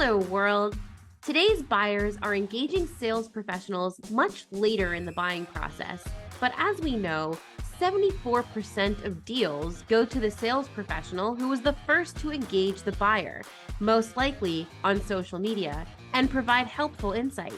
Hello, world. Today's buyers are engaging sales professionals much later in the buying process. But as we know, 74% of deals go to the sales professional who was the first to engage the buyer, most likely on social media, and provide helpful insight.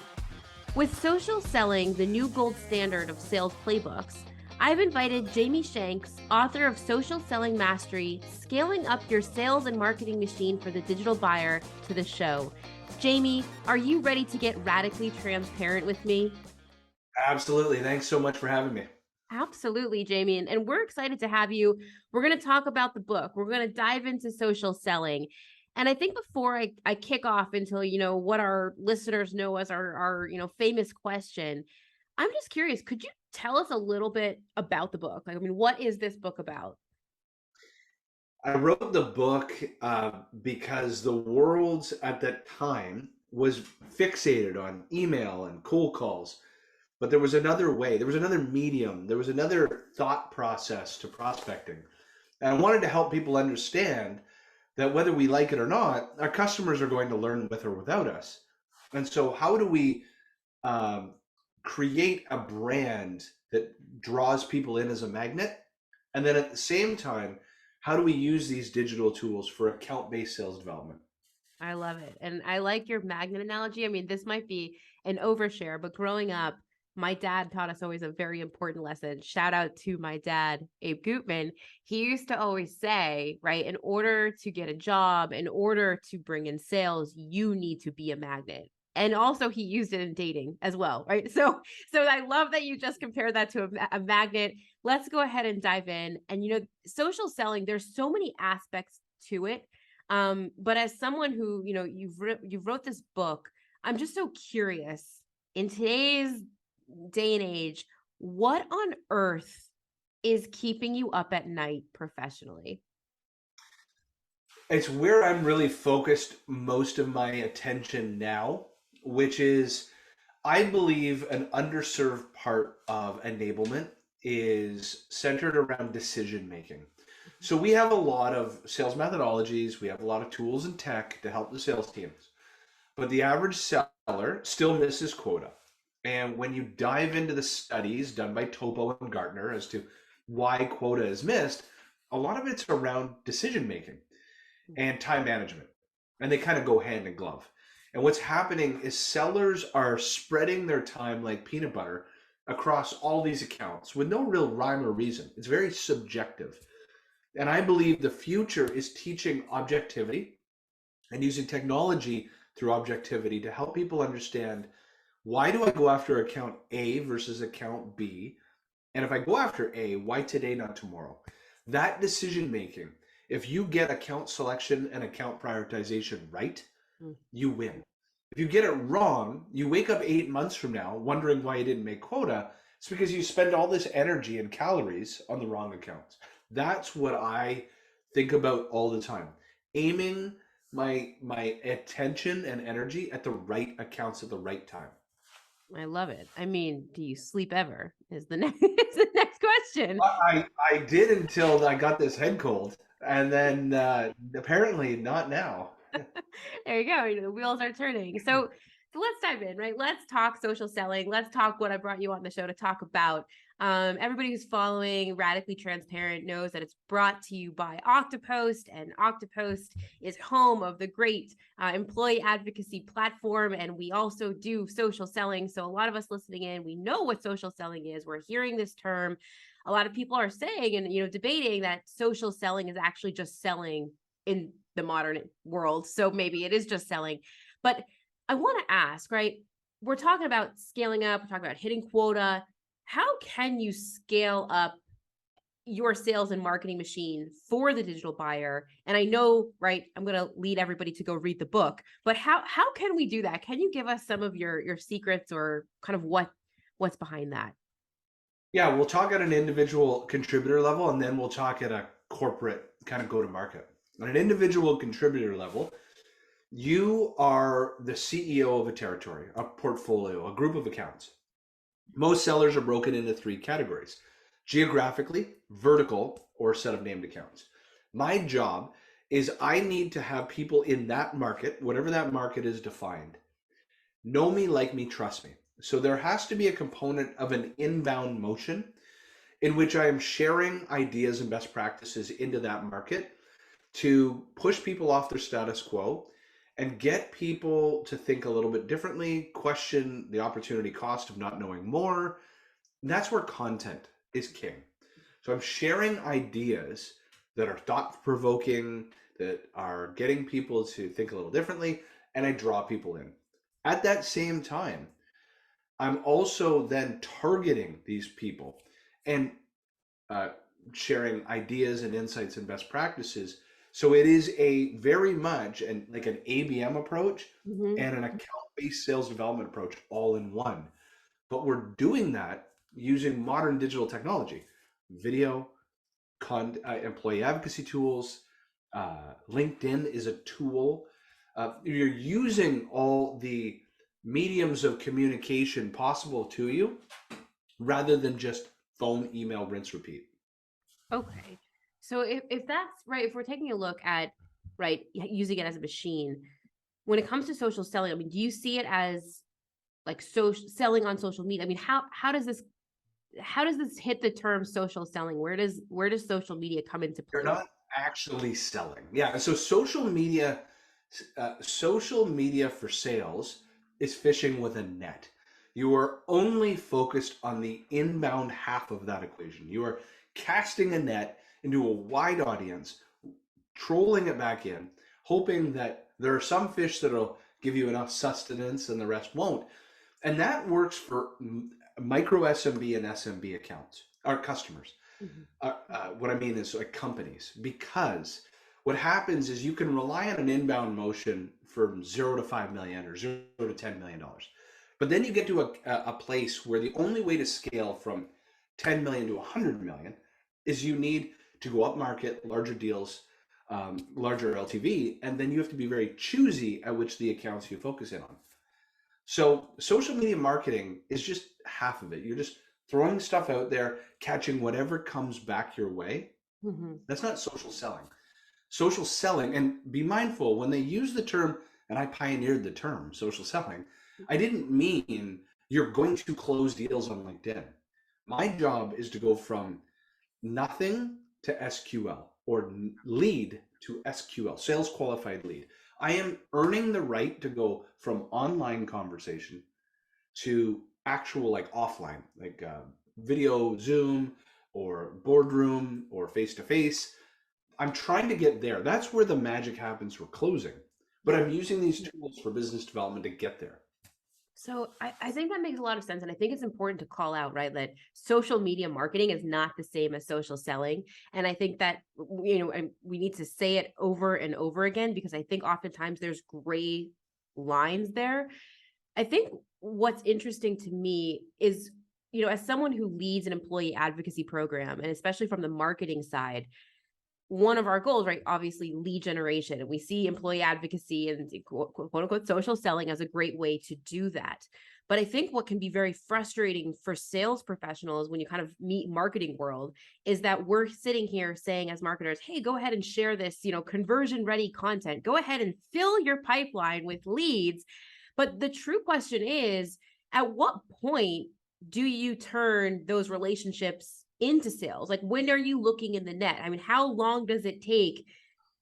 With social selling the new gold standard of sales playbooks, I've invited Jamie Shanks, author of Social Selling Mastery, Scaling Up Your Sales and Marketing Machine for the Digital Buyer, to the show. Jamie, are you ready to get radically transparent with me? Absolutely. Thanks so much for having me. Absolutely, Jamie. And we're excited to have you. We're going to talk about the book. We're going to dive into social selling. And I think before I kick off into, what our listeners know as our famous question, I'm just curious, could you tell us a little bit about the book? What is this book about? I wrote the book because the world at that time was fixated on email and cold calls. But there was another way, there was another medium, there was another thought process to prospecting. And I wanted to help people understand that whether we like it or not, our customers are going to learn with or without us. And so, how do we um, create a brand that draws people in as a magnet? And then at the same time, how do we use these digital tools for account-based sales development? I love it. And I like your magnet analogy. This might be an overshare, but growing up, my dad taught us always a very important lesson. Shout out to my dad, Abe Gutman. He used to always say, right, in order to get a job, in order to bring in sales, you need to be a magnet. And also he used it in dating as well, right? So I love that you just compared that to a magnet. Let's go ahead and dive in. And social selling, there's so many aspects to it. But as someone who, you've wrote this book, I'm just so curious in today's day and age, what on earth is keeping you up at night professionally? It's where I'm really focused most of my attention now, which is I believe an underserved part of enablement is centered around decision making. So we have a lot of sales methodologies, we have a lot of tools and tech to help the sales teams, but the average seller still misses quota. And when you dive into the studies done by Topo and Gartner as to why quota is missed, a lot of it's around decision making and time management. And they kind of go hand in glove. And what's happening is sellers are spreading their time like peanut butter across all these accounts with no real rhyme or reason. It's very subjective. And I believe the future is teaching objectivity and using technology through objectivity to help people understand, why do I go after account A versus account B? And if I go after A, why today, not tomorrow? That decision making, if you get account selection and account prioritization right, Mm. you win. If you get it wrong, you wake up 8 months from now wondering why you didn't make quota. It's because you spend all this energy and calories on the wrong accounts. That's what I think about all the time. Aiming my attention and energy at the right accounts at the right time. I love it. Do you sleep ever? Is the next is the next question. I did until I got this head cold, and then apparently not now. There you go. The wheels are turning. So let's dive in, right? Let's talk social selling. Let's talk what I brought you on the show to talk about. Everybody who's following Radically Transparent knows that it's brought to you by Oktopost, and Oktopost is home of the great employee advocacy platform. And we also do social selling. So a lot of us listening in, we know what social selling is. We're hearing this term. A lot of people are saying and debating that social selling is actually just selling in the modern world. So maybe it is just selling. But I want to ask, right? We're talking about scaling up, we're talking about hitting quota. How can you scale up your sales and marketing machine for the digital buyer? And I know, right, I'm going to lead everybody to go read the book, but how can we do that? Can you give us some of your secrets or kind of what's behind that? Yeah, we'll talk at an individual contributor level, and then we'll talk at a corporate kind of go to market. On an individual contributor level, you are the CEO of a territory, a portfolio, a group of accounts. Most sellers are broken into three categories: geographically, vertical, or a set of named accounts. My job is I need to have people in that market, whatever that market is defined, know me, like me, trust me. So there has to be a component of an inbound motion in which I am sharing ideas and best practices into that market to push people off their status quo and get people to think a little bit differently, question the opportunity cost of not knowing more. And that's where content is king. So I'm sharing ideas that are thought provoking, that are getting people to think a little differently, and I draw people in. At that same time, I'm also then targeting these people and uh, sharing ideas and insights and best practices. So it is a very much and like an ABM approach Mhm. and an account-based sales development approach all in one. But we're doing that using modern digital technology, video, employee advocacy tools. LinkedIn is a tool. You're using all the mediums of communication possible to you rather than just phone, email, rinse, repeat. Okay. So if that's right, if we're taking a look at right using it as a machine, when it comes to social selling, I mean, do you see it as like social selling on social media? I mean, how does this hit the term social selling? Where does social media come into You're play? not actually selling. Yeah. So social media for sales is fishing with a net. You are only focused on the inbound half of that equation. You are casting a net into a wide audience, trolling it back in, hoping that there are some fish that'll give you enough sustenance and the rest won't. And that works for micro SMB and SMB accounts, our customers. Mhm. What I mean is like companies, because what happens is you can rely on an inbound motion from 0 to 5 million or $0 to $10 million. But then you get to a place where the only way to scale from 10 million to 100 million is you need to go up market, larger deals, larger LTV, and then you have to be very choosy at which the accounts you focus in on. So social media marketing is just half of it. You're just throwing stuff out there, catching whatever comes back your way. Mhm. That's not social selling. Social selling, and be mindful when they use the term, and I pioneered the term social selling, I didn't mean you're going to close deals on LinkedIn. My job is to go from nothing to SQL or lead to SQL, sales qualified lead. I am earning the right to go from online conversation to actual like offline, like video Zoom or boardroom or face to face. I'm trying to get there. That's where the magic happens for closing. But I'm using these tools for business development to get there. So I think that makes a lot of sense. And I think it's important to call out, right, that social media marketing is not the same as social selling. And I think that, and we need to say it over and over again, because I think oftentimes there's gray lines there. I think what's interesting to me is, as someone who leads an employee advocacy program, and especially from the marketing side, one of our goals, right? Obviously, lead generation. And we see employee advocacy and quote unquote social selling as a great way to do that. But I think what can be very frustrating for sales professionals when you kind of meet marketing world is that we're sitting here saying as marketers, hey, go ahead and share this, conversion ready content. Go ahead and fill your pipeline with leads. But the true question is, at what point do you turn those relationships into sales? Like, when are you looking in the net? I mean, how long does it take?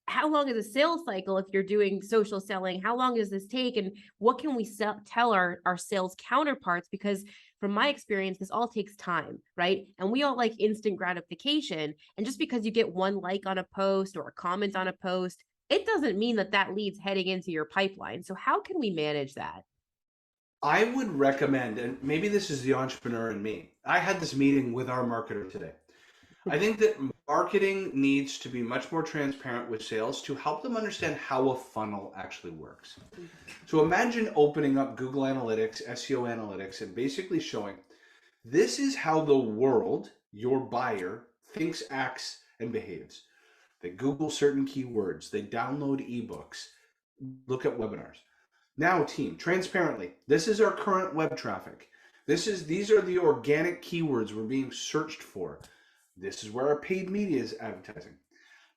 How long is a sales cycle if you're doing social selling? How long does this take? And what can we tell our sales counterparts? Because from my experience, this all takes time, right? And we all like instant gratification. And just because you get one like on a post or a comment on a post, it doesn't mean that that leads heading into your pipeline. So how can we manage that? I would recommend, and maybe this is the entrepreneur in me. I had this meeting with our marketer today. I think that marketing needs to be much more transparent with sales to help them understand how a funnel actually works. So imagine opening up Google Analytics, SEO Analytics, and basically showing this is how the world, your buyer, thinks, acts, and behaves. They Google certain keywords, they download ebooks, look at webinars. Now, team, transparently, this is our current web traffic. These are the organic keywords we're being searched for. This is where our paid media is advertising.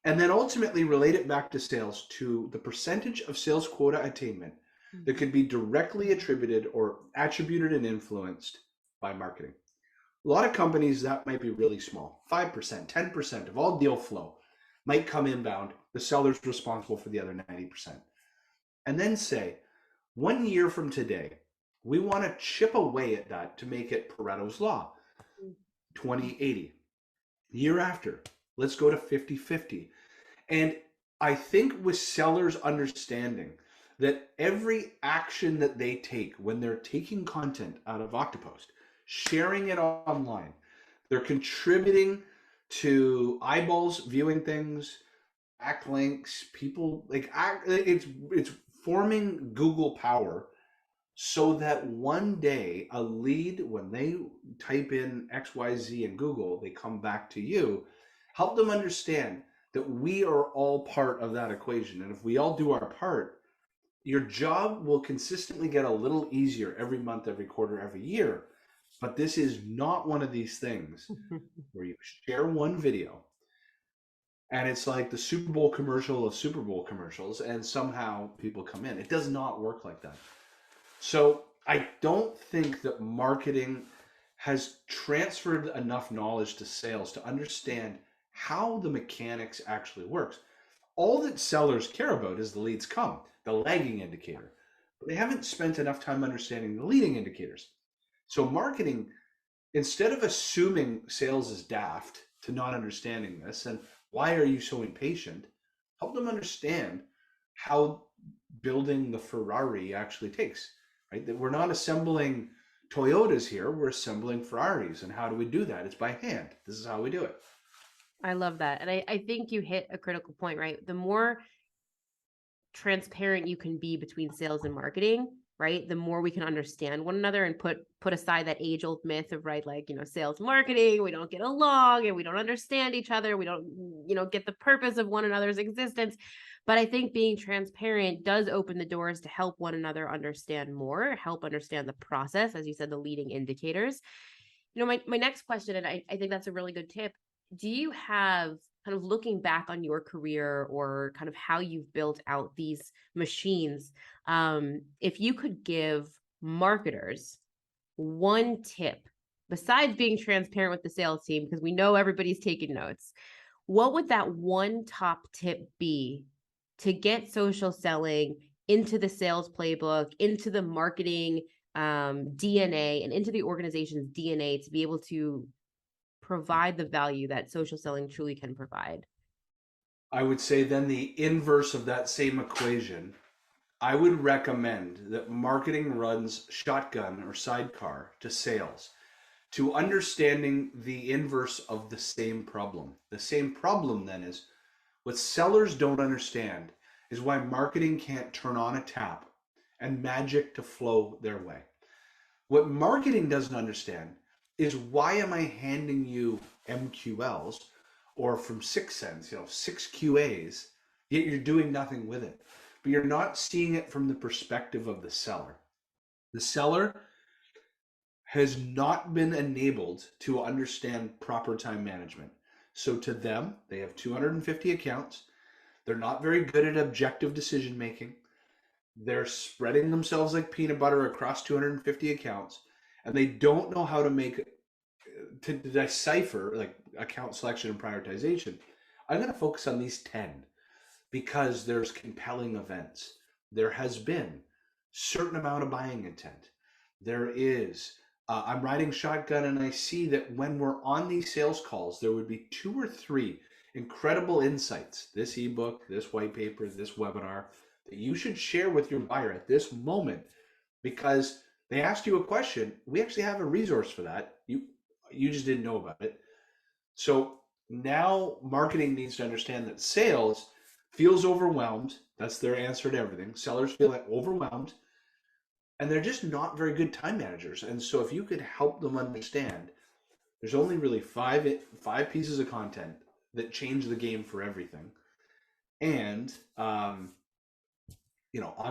and then ultimately relate it back to sales to the percentage of sales quota attainment that Mhm. could be directly attributed or attributed and influenced by marketing. A lot of companies that might be really small, 5%, 10% of all deal flow might come inbound. The seller's responsible for the other 90%. And then say, 1 year from today, we want to chip away at that to make it Pareto's Law, 20/80. Year after, let's go to 50/50. And I think with sellers understanding that every action that they take when they're taking content out of Oktopost, sharing it online, they're contributing to eyeballs viewing things, backlinks, people like it's forming Google power so that one day a lead, when they type in XYZ in Google, they come back to you. Help them understand that we are all part of that equation. And if we all do our part, your job will consistently get a little easier every month, every quarter, every year. But this is not one of these things where you share one video and it's like the Super Bowl commercial of Super Bowl commercials and somehow people come in. It does not work like that. So I don't think that marketing has transferred enough knowledge to sales to understand how the mechanics actually works. All that sellers care about is the leads come, the lagging indicator. But they haven't spent enough time understanding the leading indicators. So marketing, instead of assuming sales is daft to not understanding this and why are you so impatient, help them understand how building the Ferrari actually takes, right? That we're not assembling Toyotas here, we're assembling Ferraris. And how do we do that? It's by hand. This is how we do it. I love that. And I think you hit a critical point, right? The more transparent you can be between sales and marketing, right, the more we can understand one another and put aside that age old myth of, right, like, sales marketing, we don't get along and we don't understand each other, we don't get the purpose of one another's existence. But I think being transparent does open the doors to help one another understand more, help understand the process, as you said, the leading indicators. My next question, and I think that's a really good tip. Do you have, kind of looking back on your career or kind of how you've built out these machines, if you could give marketers one tip besides being transparent with the sales team, because we know everybody's taking notes, what would that one top tip be to get social selling into the sales playbook, into the marketing DNA, and into the organization's DNA to be able to provide the value that social selling truly can provide? I would say then the inverse of that same equation, I would recommend that marketing runs shotgun or sidecar to sales to understanding the inverse of the same problem. The same problem then is what sellers don't understand is why marketing can't turn on a tap and magic to flow their way. What marketing doesn't understand is why am I handing you MQLs or from 6 cents, 6 QAs, yet you're doing nothing with it. But you're not seeing it from the perspective of the seller. The seller has not been enabled to understand proper time management. So to them, they have 250 accounts. They're not very good at objective decision making. They're spreading themselves like peanut butter across 250 accounts, and they don't know how to decipher like account selection and prioritization. I'm going to focus on these 10 because there's compelling events. There has been certain amount of buying intent. There is. I'm riding shotgun, and I see that when we're on these sales calls, there would be 2 or 3 incredible insights. This ebook, this white paper, this webinar that you should share with your buyer at this moment because they asked you a question. We actually have a resource for that. You just didn't know about it. So now marketing needs to understand that sales feels overwhelmed. That's their answer to everything. Sellers feel like overwhelmed and they're just not very good time managers. And so if you could help them understand, there's only really five pieces of content that change the game for everything. And I'm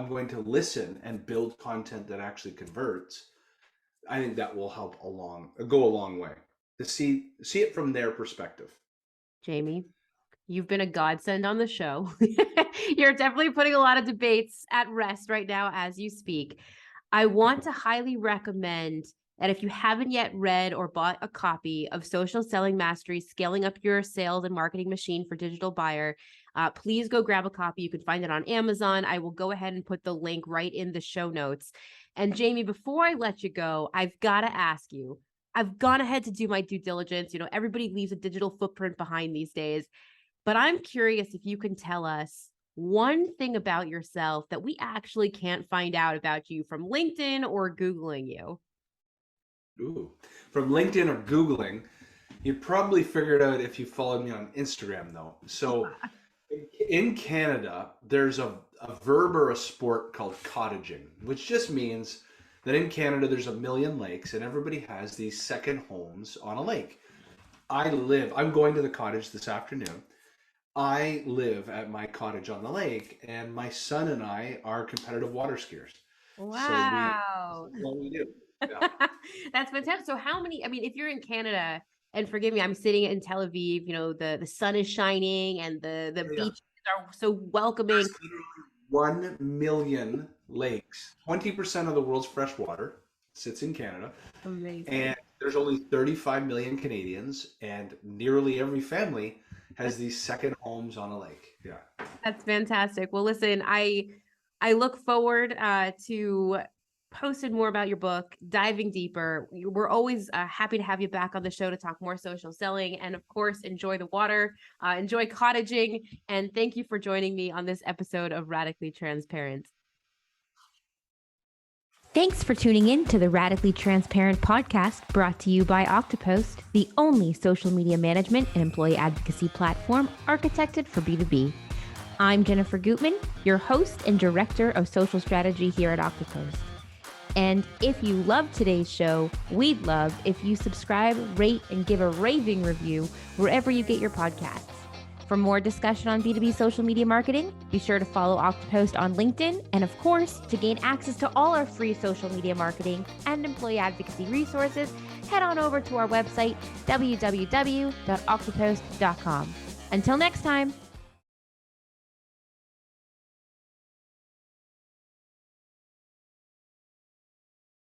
going to listen and build content that actually converts. I think that will go a long way to see it from their perspective. Jamie? You've been a godsend on the show. You're definitely putting a lot of debates at rest right now as you speak. I want to highly recommend that if you haven't yet read or bought a copy of Social Selling Mastery, Scaling Up Your Sales and Marketing Machine for Digital Buyer, please go grab a copy. You can find it on Amazon. I will go ahead and put the link right in the show notes. And Jamie, before I let you go, I've got to ask you, I've gone ahead to do my due diligence. Everybody leaves a digital footprint behind these days, but I'm curious if you can tell us one thing about yourself that we actually can't find out about you from LinkedIn or Googling you. Ooh. From LinkedIn or Googling, you'd probably figure it out if you followed me on Instagram, though. So in Canada, there's a verb or a sport called cottaging, which just means that in Canada, there's 1 million lakes and everybody has these second homes on a lake. I'm going to the cottage this afternoon. I live at my cottage on the lake, and my son and I are competitive water skiers. Wow. This is what we do. Yeah. That's fantastic. So if you're in Canada, and forgive me, I'm sitting in Tel Aviv, the sun is shining and the Yeah. beaches are so welcoming. There's literally 1 million lakes. 20% of the world's fresh water sits in Canada. Amazing. And there's only 35 million Canadians, and nearly every family has these second homes on a lake. Yeah. That's fantastic. Well, listen, I look forward to posting more about your book, diving deeper. We're always happy to have you back on the show to talk more social selling. And of course, enjoy the water, enjoy cottaging. And thank you for joining me on this episode of Radically Transparent. Thanks for tuning in to the Radically Transparent podcast, brought to you by Oktopost, the only social media management and employee advocacy platform architected for B2B. I'm Jennifer Gutman, your host and director of social strategy here at Oktopost. And if you love today's show, we'd love if you subscribe, rate, and give a raving review wherever you get your podcasts. For more discussion on B2B social media marketing, be sure to follow Oktopost on LinkedIn. And of course, to gain access to all our free social media marketing and employee advocacy resources, head on over to our website, www.oktopost.com. Until next time.